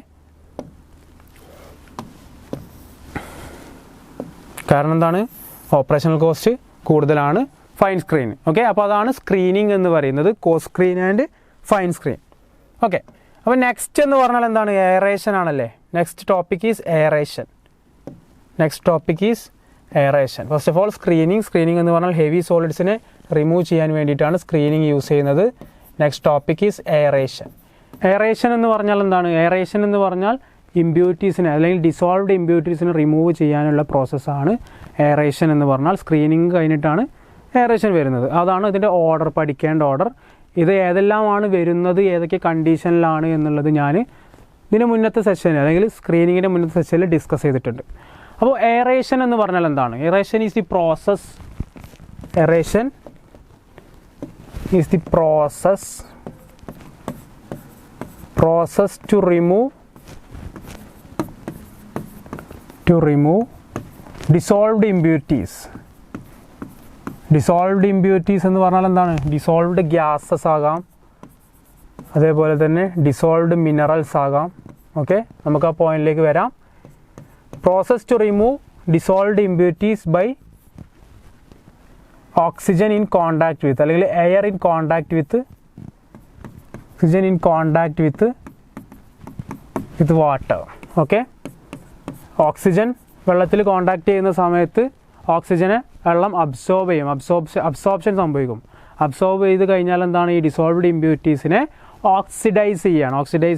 കാരണം എന്താണ്? Operational cost കൂടുതലാണ് fine screen. Okay, അപ്പോൾ അതാണ് സ്ക്രീനിങ് എന്ന് പറയുന്നത്, coarse screen and fine screen. Okay, അപ്പോൾ നെക്സ്റ്റ് എന്ന് പറഞ്ഞാൽ എന്താണ്? എയറേഷൻ ആണല്ലേ. Next topic is aeration. First of all screening എന്ന് പറഞ്ഞാൽ ഹെവി സോളിഡ്സിനെ റിമൂവ് ചെയ്യാൻ വേണ്ടിയിട്ടാണ് സ്ക്രീനിങ് യൂസ് ചെയ്യുന്നത്. നെക്സ്റ്റ് ടോപ്പിക് ഈസ് എയറേഷൻ എന്ന് പറഞ്ഞാൽ എന്താണ്? എയറേഷൻ എന്ന് പറഞ്ഞാൽ ഇമ്പ്യൂരിറ്റീസിനെ അല്ലെങ്കിൽ ഡിസോൾവ്ഡ് ഇമ്പ്യൂരിറ്റീസിനെ റിമൂവ് ചെയ്യാനുള്ള പ്രോസസ്സാണ് എയറേഷൻ എന്ന് പറഞ്ഞാൽ. സ്ക്രീനിങ് കഴിഞ്ഞിട്ടാണ് എയറേഷൻ വരുന്നത്. അതാണ് ഇതിൻ്റെ ഓർഡർ, പഠിക്കേണ്ട ഓർഡർ. ഇത് ഏതെല്ലാമാണ് വരുന്നത്, ഏതൊക്കെ കണ്ടീഷനിലാണ് എന്നുള്ളത് ഞാൻ ഇതിന് മുന്നത്തെ സെഷനിൽ അല്ലെങ്കിൽ സ്ക്രീനിങ്ങിൻ്റെ മുന്നത്തെ സെഷനിൽ ഡിസ്കസ് ചെയ്തിട്ടുണ്ട്. അപ്പോൾ എയറേഷൻ എന്ന് പറഞ്ഞാൽ എന്താണ്? Aeration is the process process to remove dissolved impurities. Dissolved impurities എന്ന് പറഞ്ഞാൽ എന്താണ്? ഡിസോൾവ്ഡ് ഗ്യാസസ് ആകാം, അതേപോലെ തന്നെ ഡിസോൾവ്ഡ് മിനറൽസ് ആകാം. ഓക്കെ, നമുക്ക് ആ പോയിന്റിലേക്ക് വരാം. Process to remove dissolved impurities by oxygen in contact with, അല്ലെങ്കിൽ air in contact with water. Okay, oxygen വെള്ളത്തിൽ കോണ്ടാക്ട് ചെയ്യുന്ന സമയത്ത് ഓക്സിജനെ വെള്ളം അബ്സോർബ് ചെയ്യും, അബ്സോർപ്ഷൻ സംഭവിക്കും. അബ്സോർബ് ചെയ്ത് കഴിഞ്ഞാൽ എന്താണ്? ഈ ഡിസോൾവ്ഡ് ഇമ്പ്യൂരിറ്റീസിനെ ഓക്സിഡൈസ്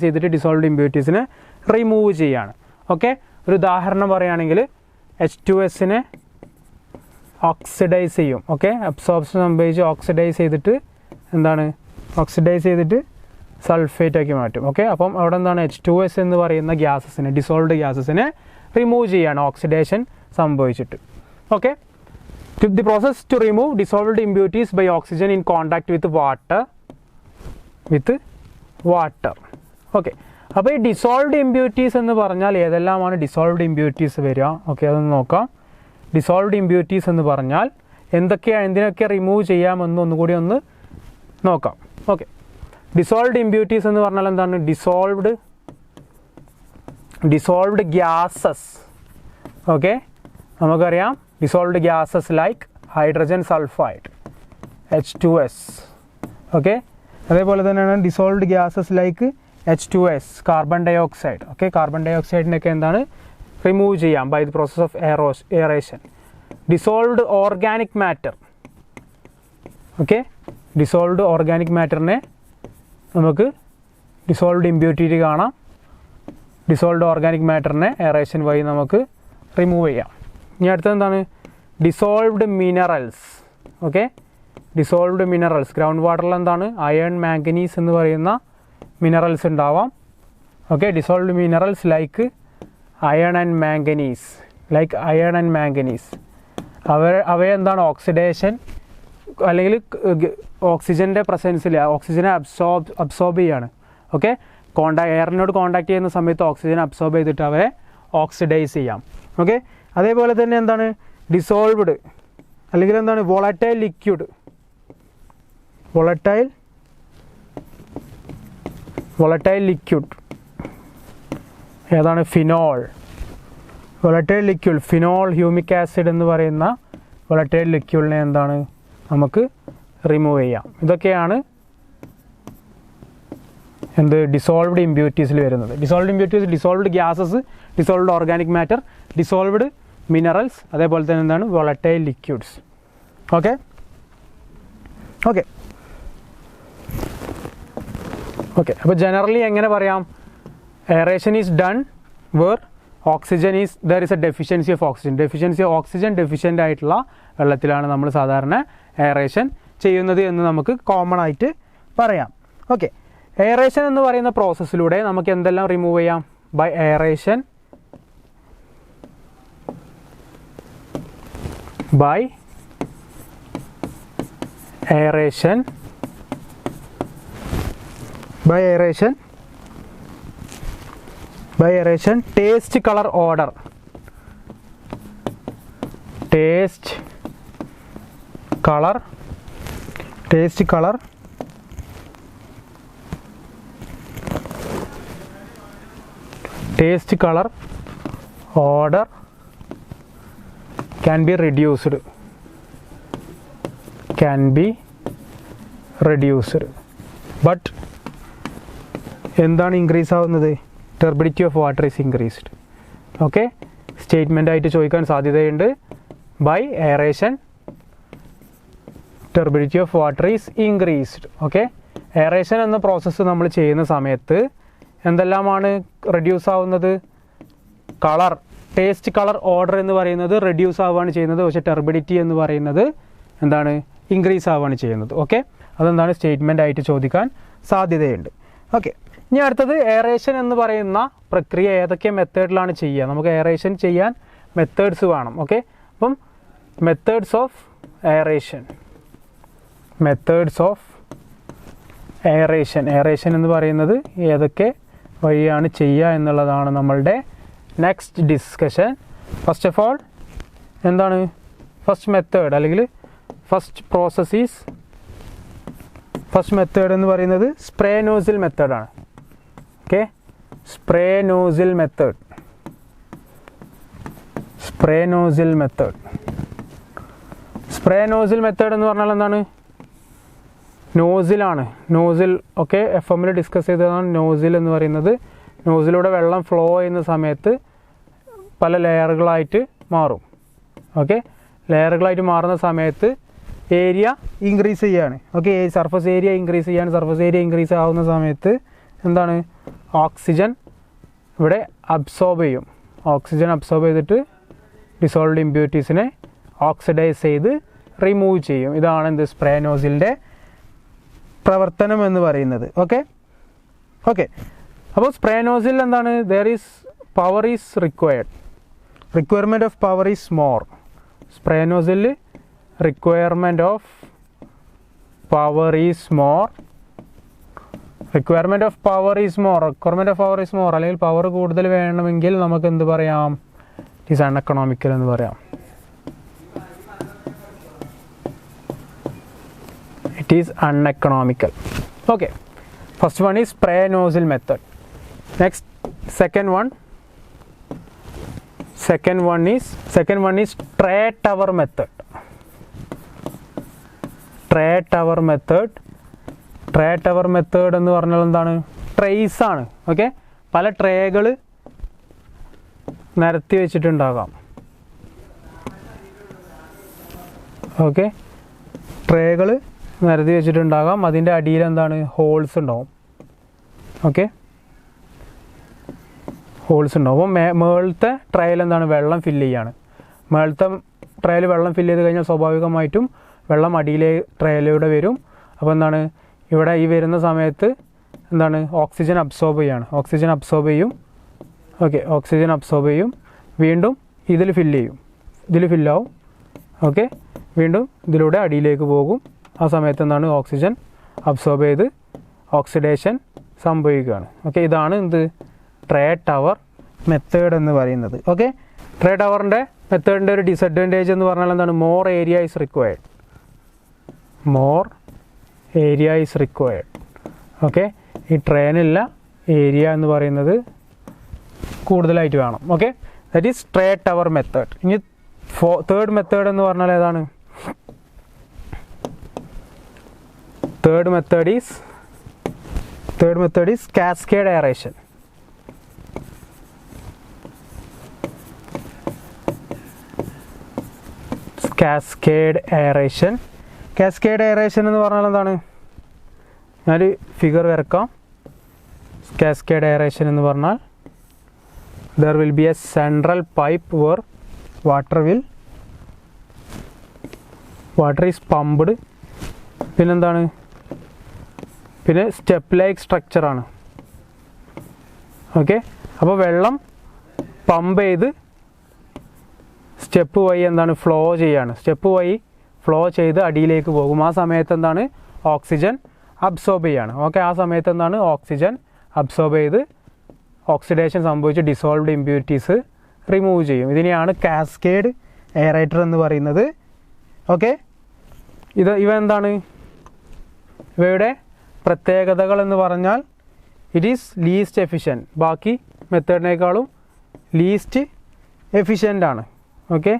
ചെയ്തിട്ട് ഡിസോൾവ്ഡ് ഇമ്പ്യൂരിറ്റീസിനെ റിമൂവ് ചെയ്യാണ്. ഓക്കെ, ഒരു ഉദാഹരണം പറയുകയാണെങ്കിൽ H2S ഓക്സിഡൈസ് ചെയ്യും. ഓക്കെ, അബ്സോർപ്ഷൻ സംഭവിച്ച് ഓക്സിഡൈസ് ചെയ്തിട്ട് സൾഫേറ്റ് ആക്കി മാറ്റും. ഓക്കെ, അപ്പം അവിടെ എന്താണ്? H2S എന്ന് പറയുന്ന ഗ്യാസസിനെ, ഡിസോൾവ്ഡ് ഗ്യാസസിനെ റിമൂവ് ചെയ്യാണ് ഓക്സിഡേഷൻ സംഭവിച്ചിട്ട്. Okay, the process to remove dissolved impurities by oxygen in contact with water. Okay, അപ്പോൾ ഈ ഡിസോൾവ്ഡ് ഇമ്പ്യൂരിറ്റീസ് എന്ന് പറഞ്ഞാൽ ഏതെല്ലാമാണ് ഡിസോൾവ്ഡ് ഇമ്പ്യൂരിറ്റീസ് വരിക? ഓക്കെ, അതൊന്ന് നോക്കാം. ഡിസോൾവ്ഡ് ഇമ്പ്യൂരിറ്റീസ് എന്ന് പറഞ്ഞാൽ എന്തിനൊക്കെ റിമൂവ് ചെയ്യാമെന്ന് ഒന്നുകൂടി ഒന്ന് നോക്കാം. ഓക്കെ, ഡിസോൾവ്ഡ് ഇമ്പ്യൂരിറ്റീസ് എന്ന് പറഞ്ഞാൽ എന്താണ്? Dissolved gases. ഓക്കെ, നമുക്കറിയാം dissolved gases like hydrogen sulphide H2S. Okay, അതേപോലെ തന്നെയാണ് dissolved gases like H2S, carbon dioxide. Okay, carbon ഡൈ ഓക്സൈഡിനൊക്കെ എന്താണ്? റിമൂവ് ചെയ്യാം by the process of aeration. Dissolved organic matter. Okay, dissolved organic മാറ്ററിനെ നമുക്ക് dissolved impurity കാണാം. ഡിസോൾവ്ഡ് ഓർഗാനിക് മാറ്ററിനെ എയറേഷൻ വഴി നമുക്ക് റിമൂവ് ചെയ്യാം. ഇനി അടുത്തത് എന്താണ്? Dissolved minerals. Okay, dissolved minerals, ground വാട്ടറിൽ എന്താണ്? അയൺ, മാംഗനീസ് എന്ന് പറയുന്ന മിനറൽസ് ഉണ്ടാവാം. Okay, dissolved minerals like iron and manganese. അവയെ എന്താണ്? ഓക്സിഡേഷൻ അല്ലെങ്കിൽ ഓക്സിജൻ്റെ പ്രസൻസിൽ ഓക്സിജനെ അബ്സോർബ് ചെയ്യാണ്. ഓക്കെ, എയറിനോട് കോണ്ടാക്ട് ചെയ്യുന്ന സമയത്ത് ഓക്സിജൻ അബ്സോർബ് ചെയ്തിട്ട് അവരെ ഓക്സിഡൈസ് ചെയ്യാം. ഓക്കെ, അതേപോലെ തന്നെ എന്താണ്? ഡിസോൾവ്ഡ് അല്ലെങ്കിൽ എന്താണ്? വോളറ്റൈൽ ലിക്വിഡ് ഏതാണ്? ഫിനോൾ. ഫിനോൾ ഹ്യൂമിക് ആസിഡ് എന്ന് പറയുന്ന വോളറ്റൈൽ ലിക്വിഡിനെ എന്താണ്? നമുക്ക് റിമൂവ് ചെയ്യാം. ഇതൊക്കെയാണ് ഡിസോൾവ്ഡ് ഇമ്പ്യൂരിറ്റീസിൽ വരുന്നത്. Dissolved impurities, dissolved gases, dissolved organic matter, dissolved minerals, അതേപോലെ തന്നെ എന്താണ്? Volatile liquids. ഓക്കെ, അപ്പോൾ ജനറലി എങ്ങനെ പറയാം? Aeration is done where there is a deficiency of oxygen deficient ആയിട്ടുള്ള വെള്ളത്തിലാണ് നമ്മൾ സാധാരണ എയറേഷൻ ചെയ്യുന്നത് എന്ന് നമുക്ക് കോമൺ ആയിട്ട് പറയാം. ഓക്കെ, എയറേഷൻ എന്ന് പറയുന്ന പ്രോസസ്സിലൂടെ നമുക്ക് എന്തെല്ലാം റിമൂവ് ചെയ്യാം? By aeration taste, color, odor. Taste, color, order can be reduced. But എന്താണ് ഇൻക്രീസ് ആവുന്നത്? Turbidity of water is increased. Okay, statement ആയിട്ട് ചോദിക്കാൻ സാധ്യതയുണ്ട്. By aeration turbidity of water is increased. Okay, aeration എന്ന പ്രോസസ്സ് നമ്മൾ ചെയ്യുന്ന സമയത്ത് എന്തെല്ലാമാണ് റെഡ്യൂസ് ആവുന്നത്? ടേസ്റ്റ്, കളർ, ഓർഡർ എന്ന് പറയുന്നത് റെഡ്യൂസ് ആവുകയാണ് ചെയ്യുന്നത്. പക്ഷേ ടർബിഡിറ്റി എന്ന് പറയുന്നത് എന്താണ്? ഇൻക്രീസ് ആവുകയാണ് ചെയ്യുന്നത്. ഓക്കെ, അതെന്താണ്? സ്റ്റേറ്റ്മെൻ്റ് ആയിട്ട് ചോദിക്കാൻ സാധ്യതയുണ്ട്. ഓക്കെ, ഇനി അടുത്തത് എയറേഷൻ എന്ന് പറയുന്ന പ്രക്രിയ ഏതൊക്കെ മെത്തേഡിലാണ് ചെയ്യുക? നമുക്ക് എയറേഷൻ ചെയ്യാൻ മെത്തേഡ്സ് വേണം. ഓക്കെ, അപ്പം മെത്തേഡ്സ് ഓഫ് എയറേഷൻ എന്ന് പറയുന്നത് ഏതൊക്കെ വഴിയാണ് ചെയ്യുക എന്നുള്ളതാണ് നമ്മളുടെ next discussion. First of all എന്താണ് ഫസ്റ്റ് മെത്തേഡ് അല്ലെങ്കിൽ ഫസ്റ്റ് മെത്തേഡ് എന്ന് പറയുന്നത് സ്പ്രേ നോസിൽ മെത്തേഡാണ്. ഓക്കെ, സ്പ്രേ നോസിൽ മെത്തേഡ് എന്ന് പറഞ്ഞാൽ എന്താണ്? നോസിലാണ്. നോസിൽ ഓക്കെ, FM ഡിസ്കസ് ചെയ്തതാണ് നോസിൽ എന്ന് പറയുന്നത്. നോസിലൂടെ വെള്ളം ഫ്ലോ ചെയ്യുന്ന സമയത്ത് പല ലെയറുകളായിട്ട് മാറും. ഓക്കെ, ലെയറുകളായിട്ട് മാറുന്ന സമയത്ത് ഏരിയ ഇൻക്രീസ് ചെയ്യാണ്. ഓക്കെ, സർഫസ് ഏരിയ ഇൻക്രീസ് ചെയ്യാണ്. സർഫസ് ഏരിയ ഇൻക്രീസ് ആവുന്ന സമയത്ത് എന്താണ്? ഓക്സിജൻ ഇവിടെ അബ്സോർബ് ചെയ്യും. ഓക്സിജൻ അബ്സോർബ് ചെയ്തിട്ട് ഡിസോൾവ്ഡ് ഇമ്പ്യൂരിറ്റീസിനെ ഓക്സിഡൈസ് ചെയ്ത് റിമൂവ് ചെയ്യും. ഇതാണ് എന്ത്? സ്പ്രേ നോസിലിൻ്റെ പ്രവർത്തനം എന്ന് പറയുന്നത്. ഓക്കെ, അപ്പോൾ സ്പ്രേ നോസിൽ എന്താണ്? Power is requirement of power is more. Spray nozzle requirement of power is more അല്ലെങ്കിൽ പവർ കൂടുതൽ വേണമെങ്കിൽ നമുക്ക് എന്ത് പറയാം? ഇറ്റ് ഈസ് അൺഎക്കണോമിക്കൽ എന്ന് പറയാം. It is uneconomical. Okay, first one is spray nozzle method. Next, second one is tray tower method. Tray tower method എന്ന് പറഞ്ഞാൽ എന്താണ്? ട്രേസ് ആണ്. ഓക്കെ, പല ട്രേകൾ നിരത്തി വെച്ചിട്ടുണ്ടാകാം. ഓക്കെ, ട്രേകൾ നിരത്തി വെച്ചിട്ടുണ്ടാകാം. അതിൻ്റെ അടിയിൽ എന്താണ്? ഹോൾസ് ഉണ്ടാവും. ഓക്കെ, അപ്പോൾ മേളത്തെ ട്രയൽ എന്താണ്? വെള്ളം ഫില്ല് ചെയ്യാണ്. മേളത്തെ ട്രയൽ വെള്ളം ഫില്ല് ചെയ്ത് കഴിഞ്ഞാൽ സ്വാഭാവികമായിട്ടും വെള്ളം അടിയിലെ ട്രയലിലൂടെ വരും. അപ്പോൾ എന്താണ്? ഇവിടെ ഈ വരുന്ന സമയത്ത് എന്താണ്? ഓക്സിജൻ അബ്സോർബ് ചെയ്യും. ഓക്കെ, ഓക്സിജൻ അബ്സോർബ് ചെയ്യും. വീണ്ടും ഇതിൽ ഫില്ലാവും. ഓക്കെ, വീണ്ടും ഇതിലൂടെ അടിയിലേക്ക് പോകും. ആ സമയത്ത് എന്താണ്? ഓക്സിജൻ അബ്സോർബ് ചെയ്ത് ഓക്സിഡേഷൻ സംഭവിക്കുകയാണ്. ഓക്കെ, ഇതാണ് എന്ത്? ട്രേ ടവർ മെത്തേഡ് എന്ന് പറയുന്നത്. ഓക്കെ, ട്രേ ടവറിൻ്റെ മെത്തേഡിൻ്റെ ഒരു ഡിസഡ്വാൻറ്റേജ് എന്ന് പറഞ്ഞാൽ എന്താണ്? More area is required. Okay, ഈ ട്രെയിനില്ല ഏരിയ എന്ന് പറയുന്നത് കൂടുതലായിട്ട് വേണം. Okay, that is tray tower method. ഇനി തേർഡ് മെത്തേഡ് എന്ന് പറഞ്ഞാൽ ഏതാണ്? Third method is cascade aeration. Cascade aeration എന്ന് പറഞ്ഞാൽ എന്താണ്? ഞാനൊരു ഫിഗർ വരക്കാം. Cascade aeration എന്ന് പറഞ്ഞാൽ there will be a central pipe where water is pumped. പിന്നെന്താണ്? പിന്നെ സ്റ്റെപ്പ് ലൈക്ക് സ്ട്രക്ചറാണ്. ഓക്കെ, അപ്പോൾ വെള്ളം പമ്പ് ചെയ്ത് സ്റ്റെപ്പ് വഴി എന്താണ്? ഫ്ലോ ചെയ്ത് അടിയിലേക്ക് പോകും. ആ സമയത്ത് എന്താണ്? ഓക്സിജൻ അബ്സോർബ് ചെയ്യാണ്. ഓക്കെ, ആ സമയത്ത് എന്താണ്? ഓക്സിജൻ അബ്സോർബ് ചെയ്ത് ഓക്സിഡേഷൻ സംഭവിച്ച് ഡിസോൾവ്ഡ് ഇമ്പ്യൂരിറ്റീസ് റിമൂവ് ചെയ്യും. ഇതിനെയാണ് കാസ്കേഡ് എയറേറ്റർ എന്ന് പറയുന്നത്. ഓക്കെ, ഇവ എന്താണ്? ഇവയുടെ പ്രത്യേകതകൾ എന്ന് പറഞ്ഞാൽ ഇറ്റ് ഈസ് ലീസ്റ്റ് എഫിഷ്യൻറ്റ്. ബാക്കി മെത്തേഡിനേക്കാളും ലീസ്റ്റ് എഫിഷ്യൻ്റ് ആണ്. Okay,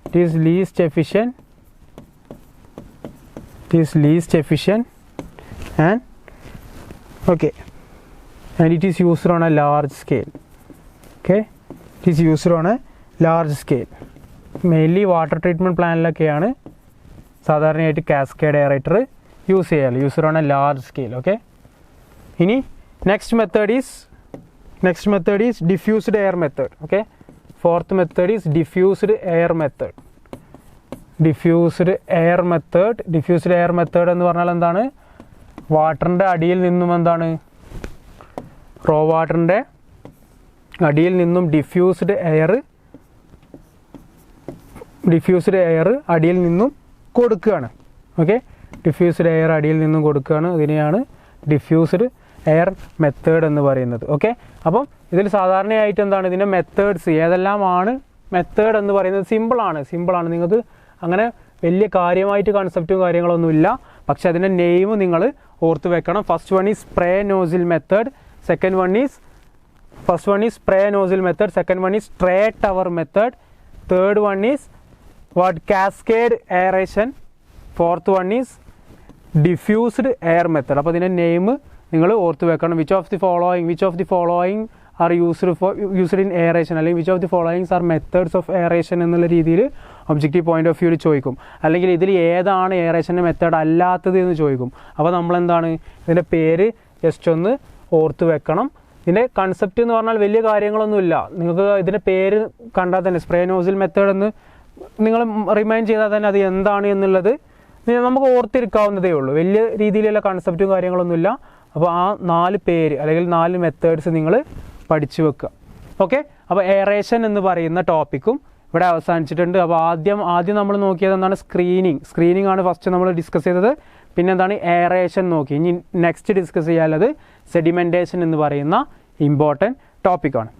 it is least efficient and okay, and it is used on a large scale. Okay, it is used on a large scale. Mainly water treatment പ്ലാനിലൊക്കെയാണ് സാധാരണയായിട്ട് cascade aerator used on a large scale. Okay, ഇനി next method is diffused air method. Okay, fourth method is diffused air method എന്ന് പറഞ്ഞാൽ എന്താണ്? വാട്ടറിൻ്റെ അടിയിൽ നിന്നും എന്താണ്? റോ വാട്ടറിൻ്റെ അടിയിൽ നിന്നും ഡിഫ്യൂസ്ഡ് എയർ അടിയിൽ നിന്നും കൊടുക്കുകയാണ്. ഓക്കെ, ഡിഫ്യൂസ്ഡ് എയർ അടിയിൽ നിന്നും കൊടുക്കുകയാണ്. അതിനെയാണ് ഡിഫ്യൂസ്ഡ് എയർ മെത്തേഡ് എന്ന് പറയുന്നത്. ഓക്കെ, അപ്പം ഇതിൽ സാധാരണയായിട്ട് എന്താണ് ഇതിൻ്റെ മെത്തേഡ്സ് ഏതെല്ലാമാണ്? മെത്തേഡ് എന്ന് പറയുന്നത് സിമ്പിളാണ്. നിങ്ങൾക്ക് അങ്ങനെ വലിയ കാര്യമായിട്ട് കൺസെപ്റ്റും കാര്യങ്ങളൊന്നുമില്ല. പക്ഷേ അതിൻ്റെ നെയിം നിങ്ങൾ ഓർത്ത് വെക്കണം. First one is spray nozzle method, second one is spray nozzle method, second one is stray tower method, third one is cascade aeration, fourth one is diffused air method. അപ്പോൾ ഇതിൻ്റെ നെയിം നിങ്ങൾ ഓർത്ത് വെക്കണം. Which of the following are used in aeration, അല്ലെങ്കിൽ which of the followings are methods of aeration എന്നുള്ള രീതിയിൽ objective point of വ്യൂവിൽ ചോദിക്കും. അല്ലെങ്കിൽ ഇതിൽ ഏതാണ് എയറേഷൻ്റെ മെത്തേഡ് അല്ലാത്തത് എന്ന് ചോദിക്കും. അപ്പോൾ നമ്മളെന്താണ് ഇതിൻ്റെ പേര് ജസ്റ്റ് ഒന്ന് ഓർത്ത് വെക്കണം. ഇതിൻ്റെ കൺസെപ്റ്റ് എന്ന് പറഞ്ഞാൽ വലിയ കാര്യങ്ങളൊന്നുമില്ല. നിങ്ങൾക്ക് ഇതിൻ്റെ പേര് കണ്ടാൽ തന്നെ സ്പ്രേ നോസിൽ മെത്തേഡ് എന്ന് നിങ്ങൾ റിമൈൻഡ് ചെയ്താൽ തന്നെ അത് എന്താണ് എന്നുള്ളത് നമുക്ക് ഓർത്തിരിക്കാവുന്നതേ ഉള്ളൂ. വലിയ രീതിയിലുള്ള കൺസെപ്റ്റും കാര്യങ്ങളൊന്നുമില്ല. അപ്പോൾ ആ 4 പേര് അല്ലെങ്കിൽ 4 മെത്തേഡ്സ് നിങ്ങൾ പഠിച്ചു വെക്കുക. ഓക്കെ, അപ്പോൾ എയറേഷൻ എന്ന് പറയുന്ന ടോപ്പിക്കും ഇവിടെ അവസാനിച്ചിട്ടുണ്ട്. അപ്പോൾ ആദ്യം നമ്മൾ നോക്കിയത് എന്താണ്? സ്ക്രീനിങ് ആണ് ഫസ്റ്റ് നമ്മൾ ഡിസ്കസ് ചെയ്തത്. പിന്നെ എന്താണ്? എയറേഷൻ നോക്കി. ഇനി നെക്സ്റ്റ് ഡിസ്കസ് ചെയ്യാനുള്ളത് സെഡിമെൻറ്റേഷൻ എന്ന് പറയുന്ന ഇമ്പോർട്ടൻറ്റ് ടോപ്പിക്കാണ്.